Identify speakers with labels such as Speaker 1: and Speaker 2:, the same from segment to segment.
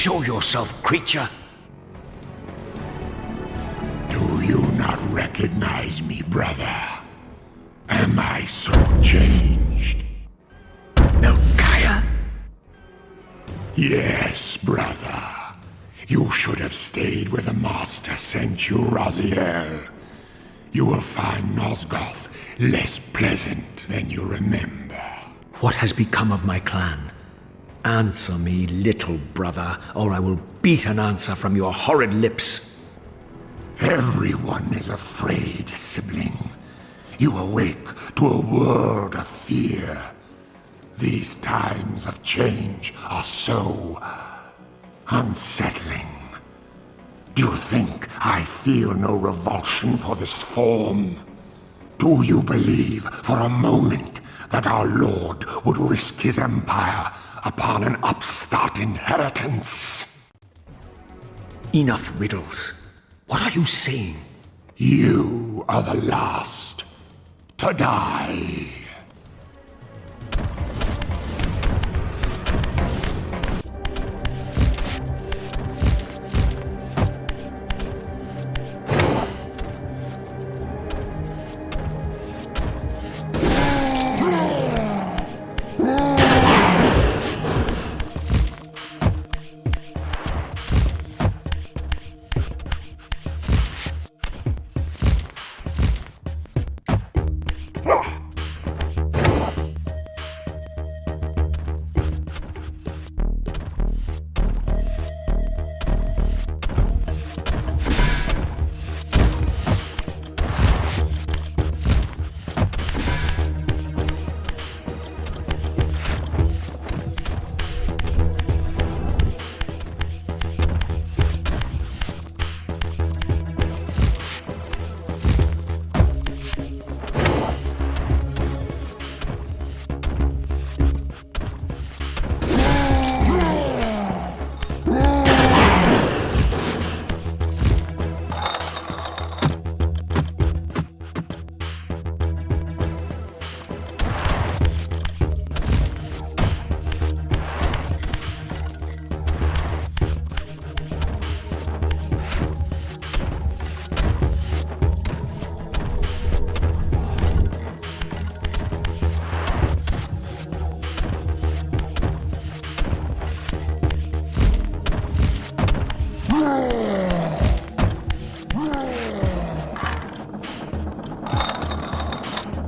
Speaker 1: Show yourself, creature!
Speaker 2: Do you not recognize me, brother? Am I so changed?
Speaker 1: Melchiah?
Speaker 2: Yes, brother. You should have stayed where the Master sent you, Raziel. You will find Nosgoth less pleasant than you remember.
Speaker 1: What has become of my clan? Answer me, little brother, or I will beat an answer from your horrid lips.
Speaker 2: Everyone is afraid, sibling. You awake to a world of fear. These times of change are so unsettling. Do you think I feel no revulsion for this form? Do you believe for a moment that our Lord would risk his empire upon an upstart inheritance?
Speaker 1: Enough riddles. What are you saying?
Speaker 2: You are the last to die.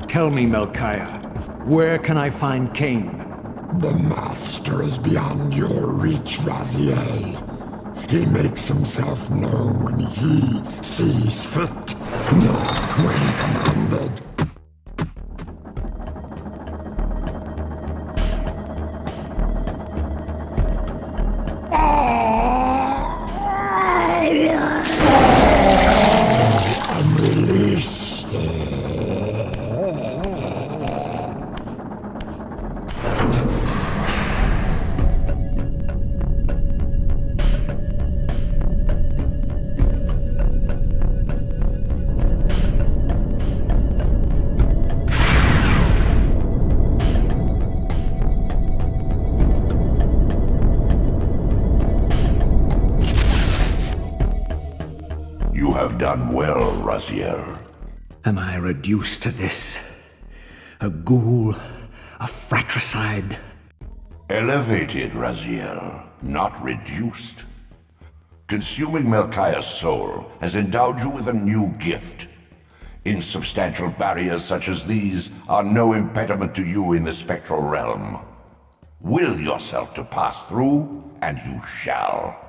Speaker 1: Tell me, Melchiah, where can I find Cain?
Speaker 2: The Master is beyond your reach, Raziel. He makes himself known when he sees fit, not when commanded. I'm released.
Speaker 3: You have done well, Raziel.
Speaker 1: Am I reduced to this? A ghoul? A fratricide?
Speaker 3: Elevated, Raziel, not reduced. Consuming Melchiah's soul has endowed you with a new gift. Insubstantial barriers such as these are no impediment to you in the spectral realm. Will yourself to pass through, and you shall.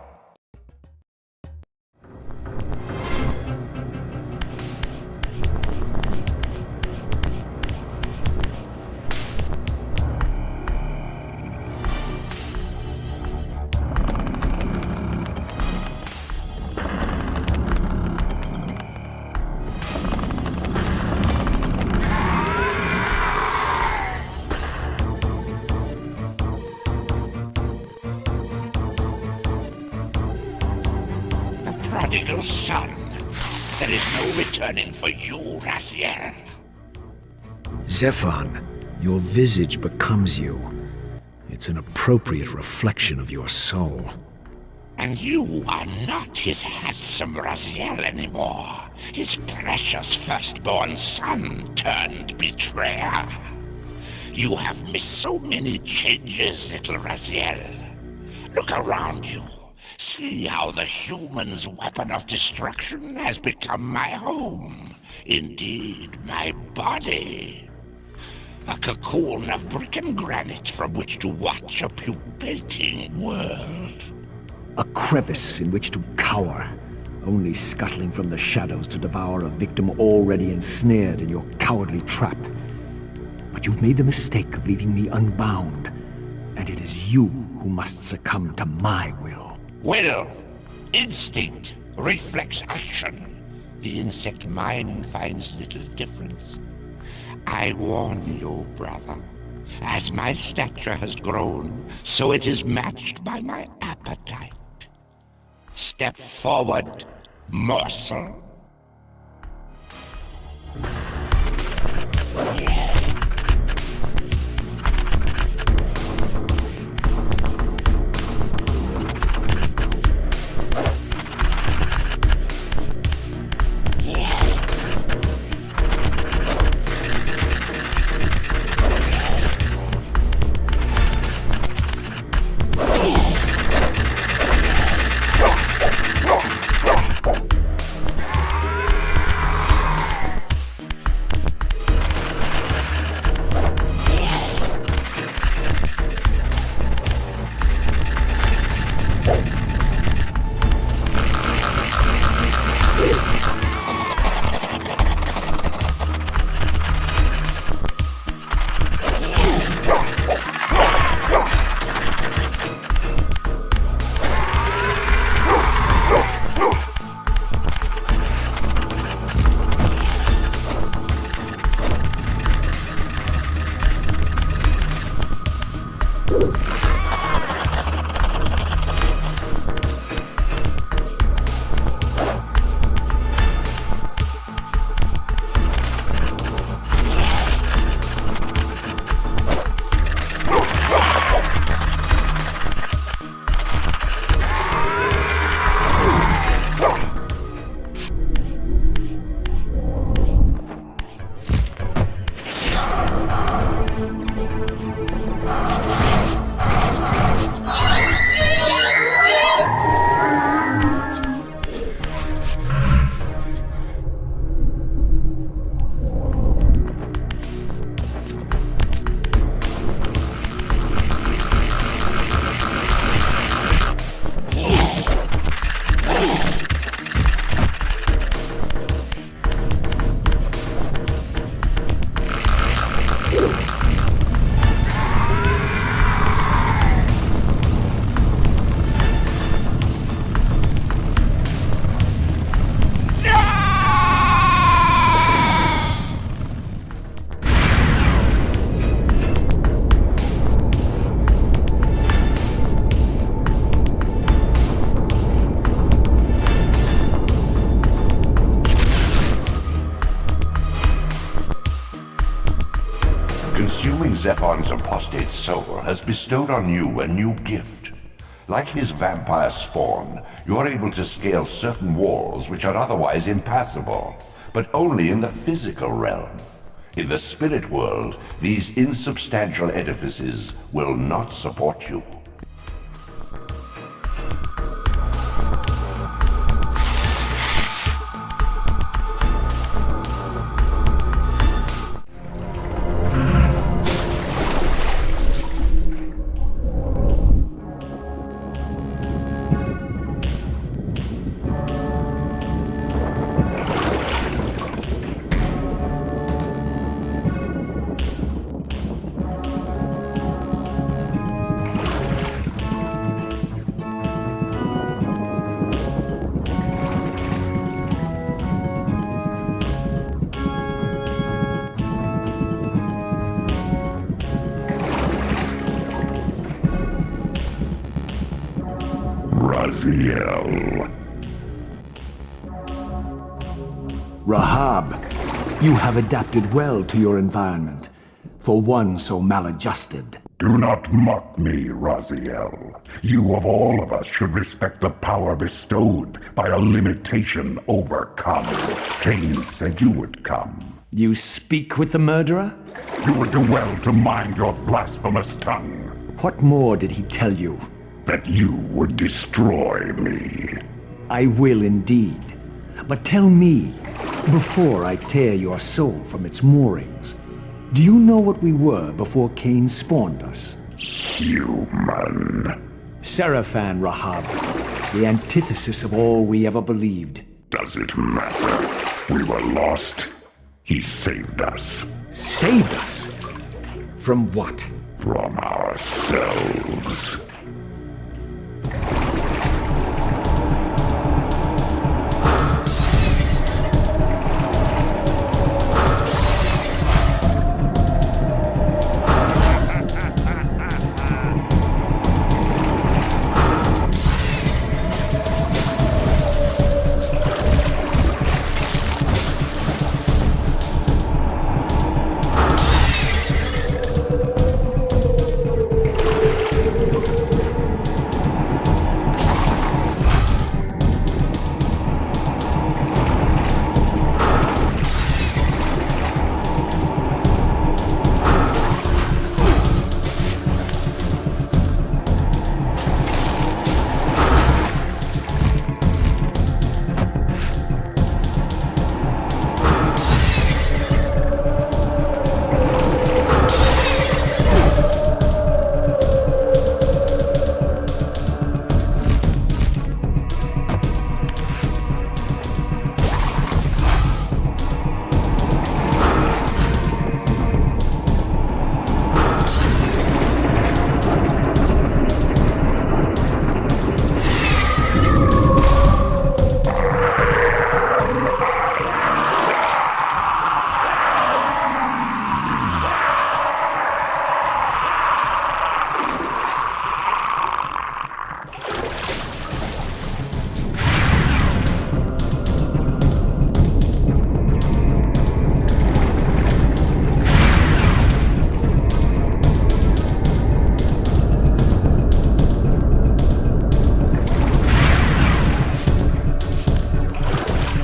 Speaker 2: Prodigal son. There is no returning for you, Raziel.
Speaker 1: Zephan, your visage becomes you. It's an appropriate reflection of your soul.
Speaker 2: And you are not his handsome Raziel anymore. His precious firstborn son turned betrayer. You have missed so many changes, little Raziel. Look around you. See how the human's weapon of destruction has become my home. Indeed, my body. A cocoon of brick and granite from which to watch a pupating world.
Speaker 1: A crevice in which to cower, only scuttling from the shadows to devour a victim already ensnared in your cowardly trap. But you've made the mistake of leaving me unbound, and it is you who must succumb to my will.
Speaker 2: Will, instinct, reflex action. The insect mind finds little difference. I warn you, brother. As my stature has grown, so it is matched by my appetite. Step forward, morsel.
Speaker 3: Consuming Zephon's apostate soul has bestowed on you a new gift. Like his vampire spawn, you're able to scale certain walls which are otherwise impassable, but only in the physical realm. In the spirit world, these insubstantial edifices will not support you.
Speaker 2: Raziel.
Speaker 1: Rahab, you have adapted well to your environment, for one so maladjusted.
Speaker 2: Do not mock me, Raziel. You of all of us should respect the power bestowed by a limitation overcome. Cain said you would come.
Speaker 1: You speak with the murderer?
Speaker 2: You would do well to mind your blasphemous tongue.
Speaker 1: What more did he tell you?
Speaker 2: That you would destroy me.
Speaker 1: I will indeed. But tell me, before I tear your soul from its moorings, do you know what we were before Cain spawned us?
Speaker 2: Human.
Speaker 1: Seraphan, Rahab. The antithesis of all we ever believed.
Speaker 2: Does it matter? We were lost. He saved us.
Speaker 1: Saved us? From what?
Speaker 2: From ourselves.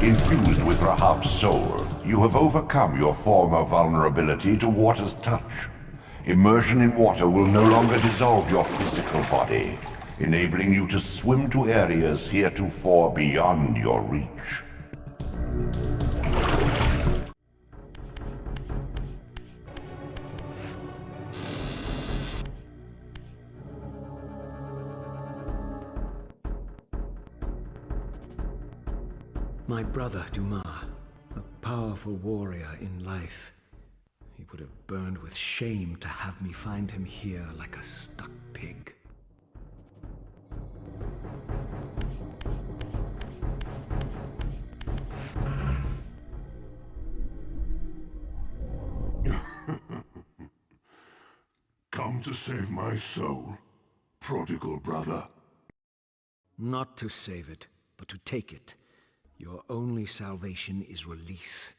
Speaker 3: Infused with Rahab's soul, you have overcome your former vulnerability to water's touch. Immersion in water will no longer dissolve your physical body, enabling you to swim to areas heretofore beyond your reach.
Speaker 1: My brother, Dumas, a powerful warrior in life. He would have burned with shame to have me find him here like a stuck pig.
Speaker 2: Come to save my soul, prodigal brother.
Speaker 1: Not to save it, but to take it. Your only salvation is release.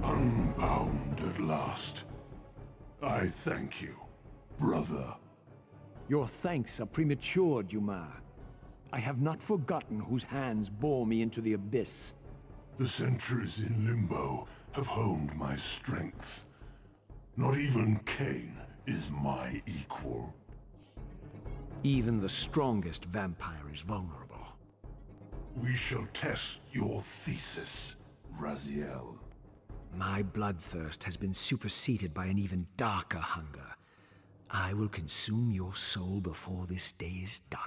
Speaker 2: Unbound at last. I thank you, brother.
Speaker 1: Your thanks are premature, Dumas. I have not forgotten whose hands bore me into the abyss.
Speaker 2: The centuries in Limbo have honed my strength.
Speaker 4: Not even Cain is my equal.
Speaker 1: Even the strongest vampire is vulnerable.
Speaker 4: We shall test your thesis, Raziel.
Speaker 1: My bloodthirst has been superseded by an even darker hunger. I will consume your soul before this day is done.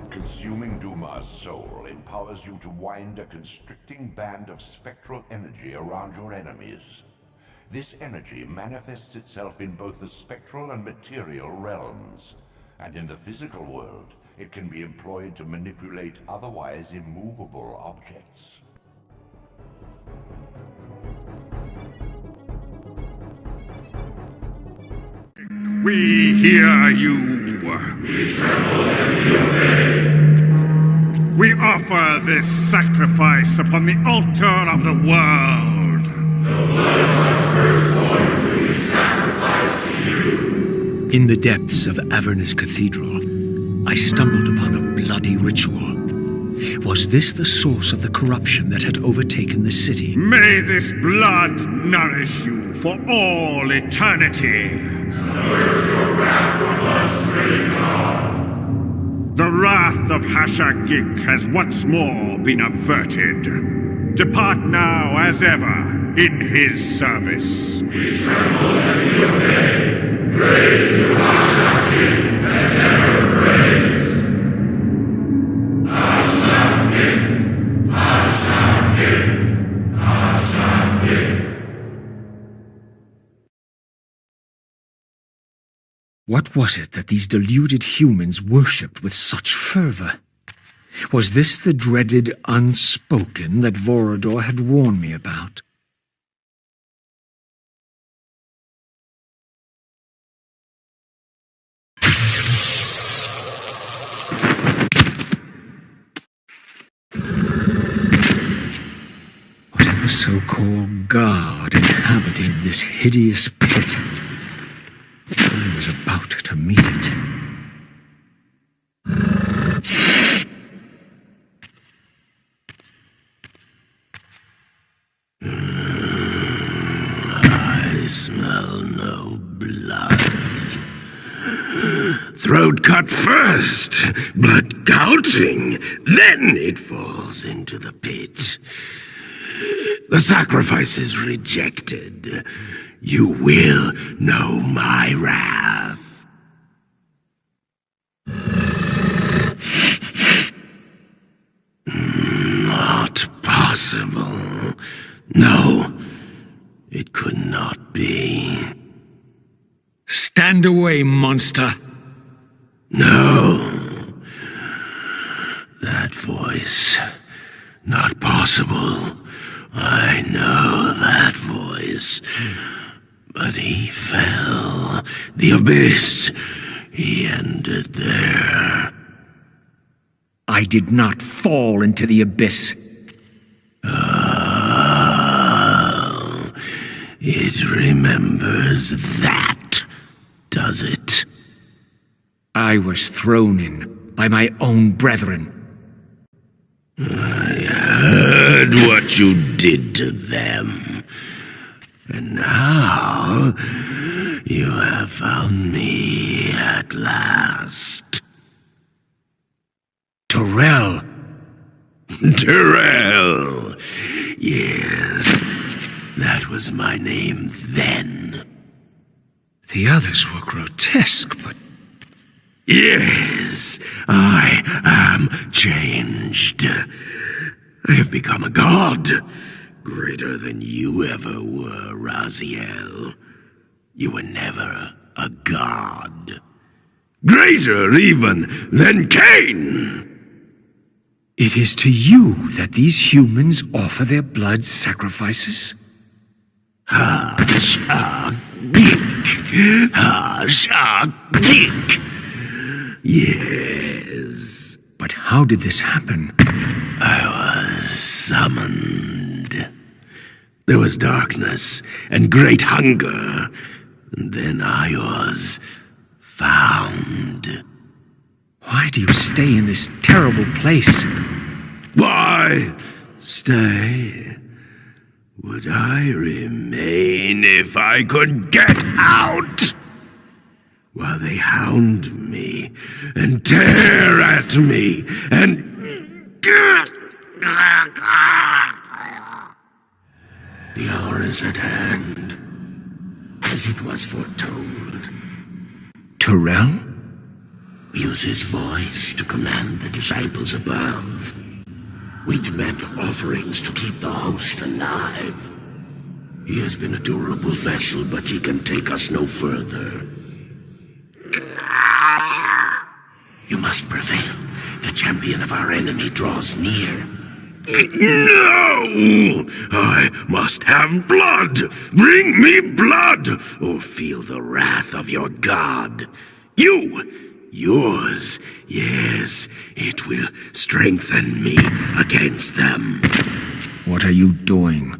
Speaker 3: Consuming Duma's soul empowers you to wind a constricting band of spectral energy around your enemies. This energy manifests itself in both the spectral and material realms, and in the physical world, it can be employed to manipulate otherwise immovable objects.
Speaker 2: We hear you.
Speaker 5: We tremble and we obey.
Speaker 2: We offer this sacrifice upon the altar of the world.
Speaker 5: The blood of our firstborn do we sacrifice to you.
Speaker 1: In the depths of Avernus Cathedral, I stumbled upon a bloody ritual. Was this the source of the corruption that had overtaken the city?
Speaker 6: May this blood nourish you for all eternity.
Speaker 5: Avert your wrath from us, great God.
Speaker 6: The wrath of Hashagik has once more been averted. Depart now as ever in his service.
Speaker 5: We tremble and we obey. Praise to Hashagik and never praise. Hashagik, Hashagik, Hashagik.
Speaker 1: What was it that these deluded humans worshipped with such fervor? Was this the dreaded unspoken that Vorador had warned me about? Whatever so-called god inhabited this hideous pit, I was about to meet it.
Speaker 7: I smell no blood. Throat cut first, blood gouting, then it falls into the pit. The sacrifice is rejected. You will know my wrath. Not possible. No, it could not be.
Speaker 1: Stand away, monster!
Speaker 7: No. That voice. Not possible. I know that voice. But he fell. The abyss. He ended there.
Speaker 1: I did not fall into the abyss.
Speaker 7: Oh, it remembers that, does it?
Speaker 1: I was thrown in by my own brethren.
Speaker 7: I heard what you did to them. And now, you have found me at last.
Speaker 1: Turel!
Speaker 7: Turel! Yes, that was my name then.
Speaker 1: The others were grotesque, but...
Speaker 7: Yes, I am changed. I have become a god. Greater than you ever were, Raziel. You were never a god. Greater even than Cain!
Speaker 1: It is to you that these humans offer their blood sacrifices?
Speaker 7: Hashagik! Hashagik! Yes.
Speaker 1: But how did this happen?
Speaker 7: I was summoned. There was darkness and great hunger. And then I was found.
Speaker 1: Why do you stay in this terrible place?
Speaker 7: Why stay? Would I remain if I could get out? While they hound me and tear at me and... The hour is at hand, as it was foretold.
Speaker 1: Turel?
Speaker 7: Use his voice to command the disciples above. We demand offerings to keep the host alive. He has been a durable vessel, but he can take us no further. You must prevail. The champion of our enemy draws near. No! I must have blood! Bring me blood! Or feel the wrath of your god. Yours. Yes, it will strengthen me against them.
Speaker 1: What are you doing?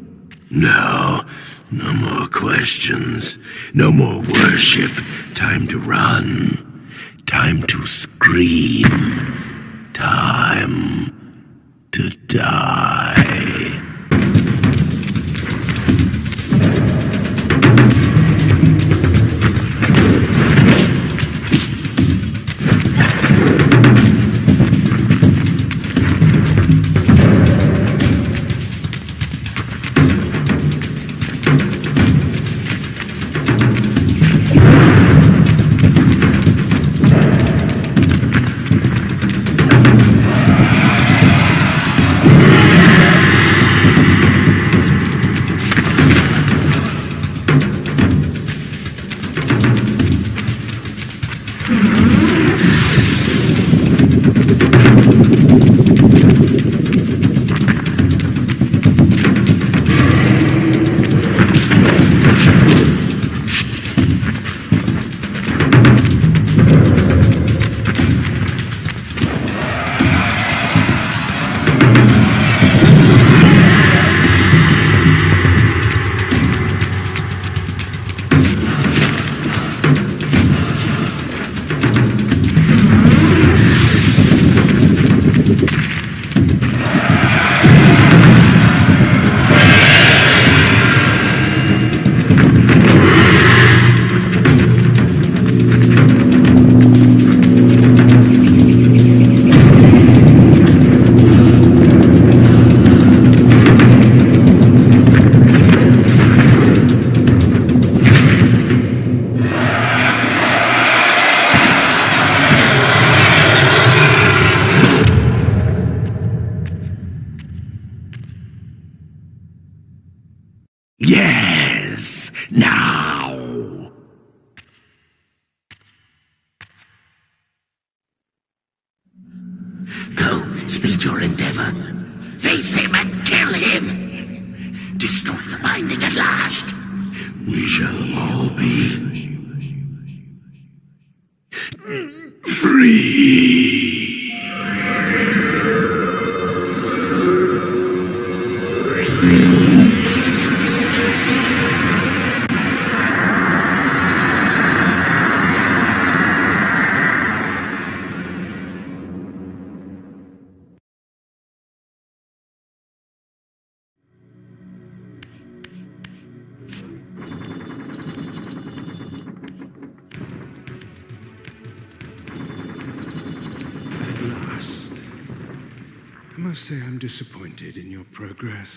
Speaker 7: No more questions. No more worship. Time to run. Time to scream. Time to die. Yes, now! Go, speed your endeavor. Face him and kill him! Destroy the binding at last! We shall all be free!
Speaker 6: I must say I'm disappointed in your progress.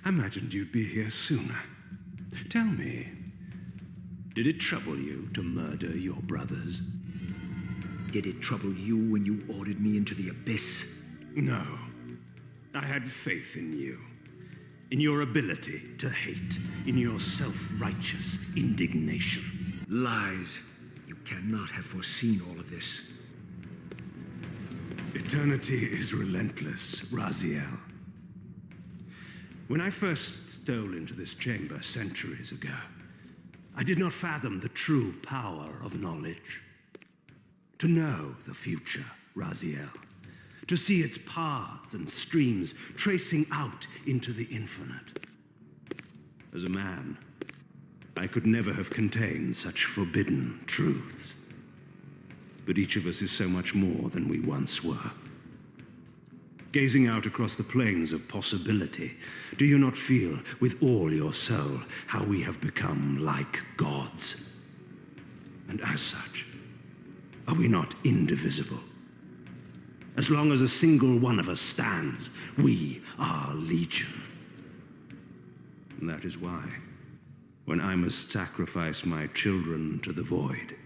Speaker 6: I imagined you'd be here sooner. Tell me, did it trouble you to murder your brothers?
Speaker 1: Did it trouble you when you ordered me into the abyss?
Speaker 6: No. I had faith in you. In your ability to hate. In your self-righteous indignation.
Speaker 1: Lies. You cannot have foreseen all of this.
Speaker 6: Eternity is relentless, Raziel. When I first stole into this chamber centuries ago, I did not fathom the true power of knowledge. To know the future, Raziel. To see its paths and streams tracing out into the infinite. As a man, I could never have contained such forbidden truths. But each of us is so much more than we once were. Gazing out across the plains of possibility, do you not feel with all your soul how we have become like gods? And as such, are we not indivisible? As long as a single one of us stands, we are legion. And that is why, when I must sacrifice my children to the void,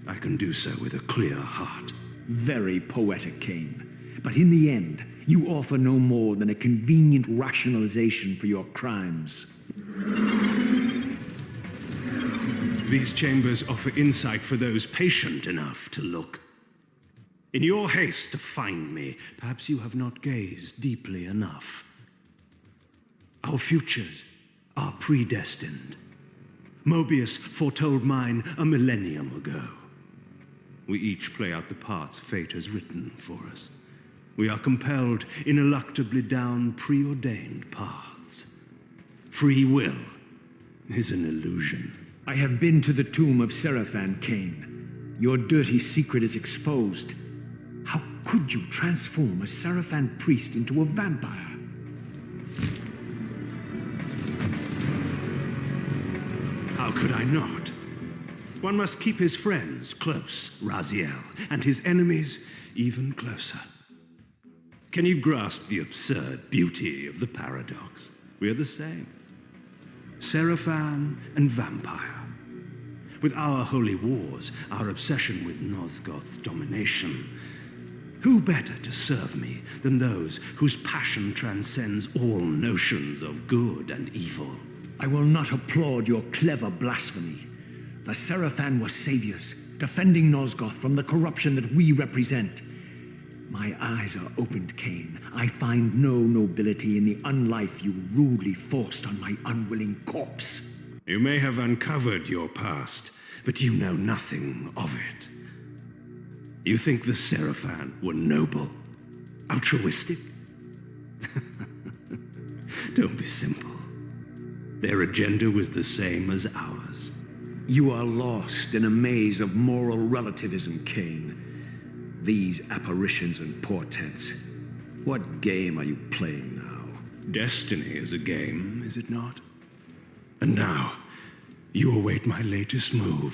Speaker 6: I can do so with a clear heart.
Speaker 1: Very poetic, Cain. But in the end, you offer no more than a convenient rationalization for your crimes.
Speaker 6: These chambers offer insight for those patient enough to look. In your haste to find me, perhaps you have not gazed deeply enough. Our futures are predestined. Mobius foretold mine a millennium ago. We each play out the parts fate has written for us. We are compelled ineluctably down preordained paths. Free will is an illusion.
Speaker 1: I have been to the tomb of Seraphan, Cain. Your dirty secret is exposed. How could you transform a Seraphan priest into a vampire?
Speaker 6: How could I not? One must keep his friends close, Raziel, and his enemies even closer. Can you grasp the absurd beauty of the paradox? We're the same. Seraphan and vampire. With our holy wars, our obsession with Nosgoth's domination, who better to serve me than those whose passion transcends all notions of good and evil?
Speaker 1: I will not applaud your clever blasphemy. The Seraphan were saviors, defending Nosgoth from the corruption that we represent. My eyes are opened, Kain. I find no nobility in the unlife you rudely forced on my unwilling corpse.
Speaker 6: You may have uncovered your past, but you know nothing of it. You think the Seraphan were noble, altruistic? Don't be simple. Their agenda was the same as ours.
Speaker 1: You are lost in a maze of moral relativism, Kain. These apparitions and portents. What game are you playing now?
Speaker 6: Destiny is a game, is it not? And now, you await my latest move.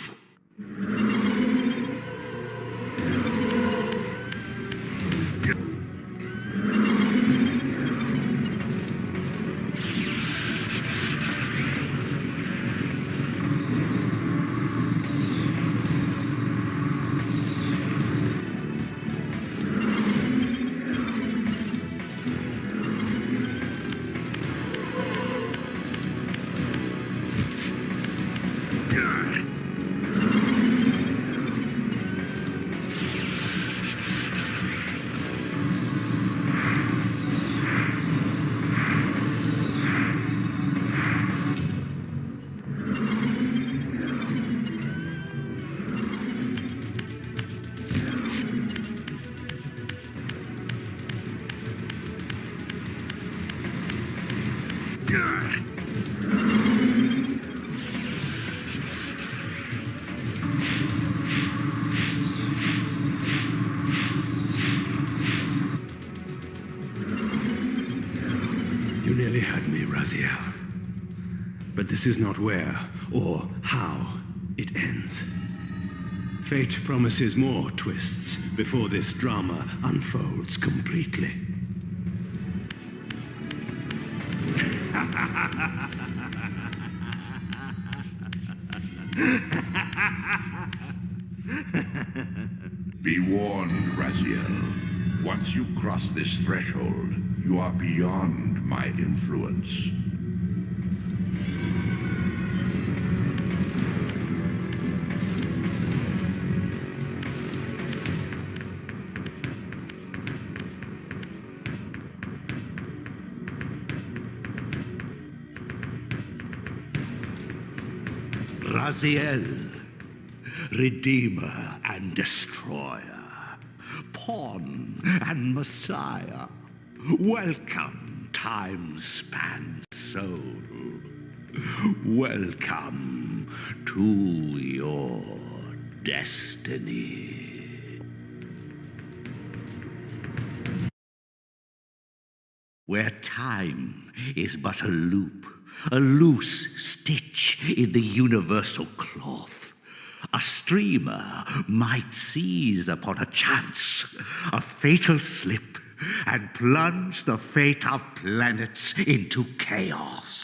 Speaker 6: You nearly had me, Raziel. But this is not where or how it ends. Fate promises more twists before this drama unfolds completely.
Speaker 3: Be warned, Raziel. Once you cross this threshold, you are beyond my influence.
Speaker 7: Raziel, Redeemer and Destroyer, Pawn and Messiah, welcome, time-spanned soul. Welcome to your destiny. Where time is but a loop, a loose stitch in the universal cloth, a streamer might seize upon a chance, a fatal slip, and plunge the fate of planets into chaos.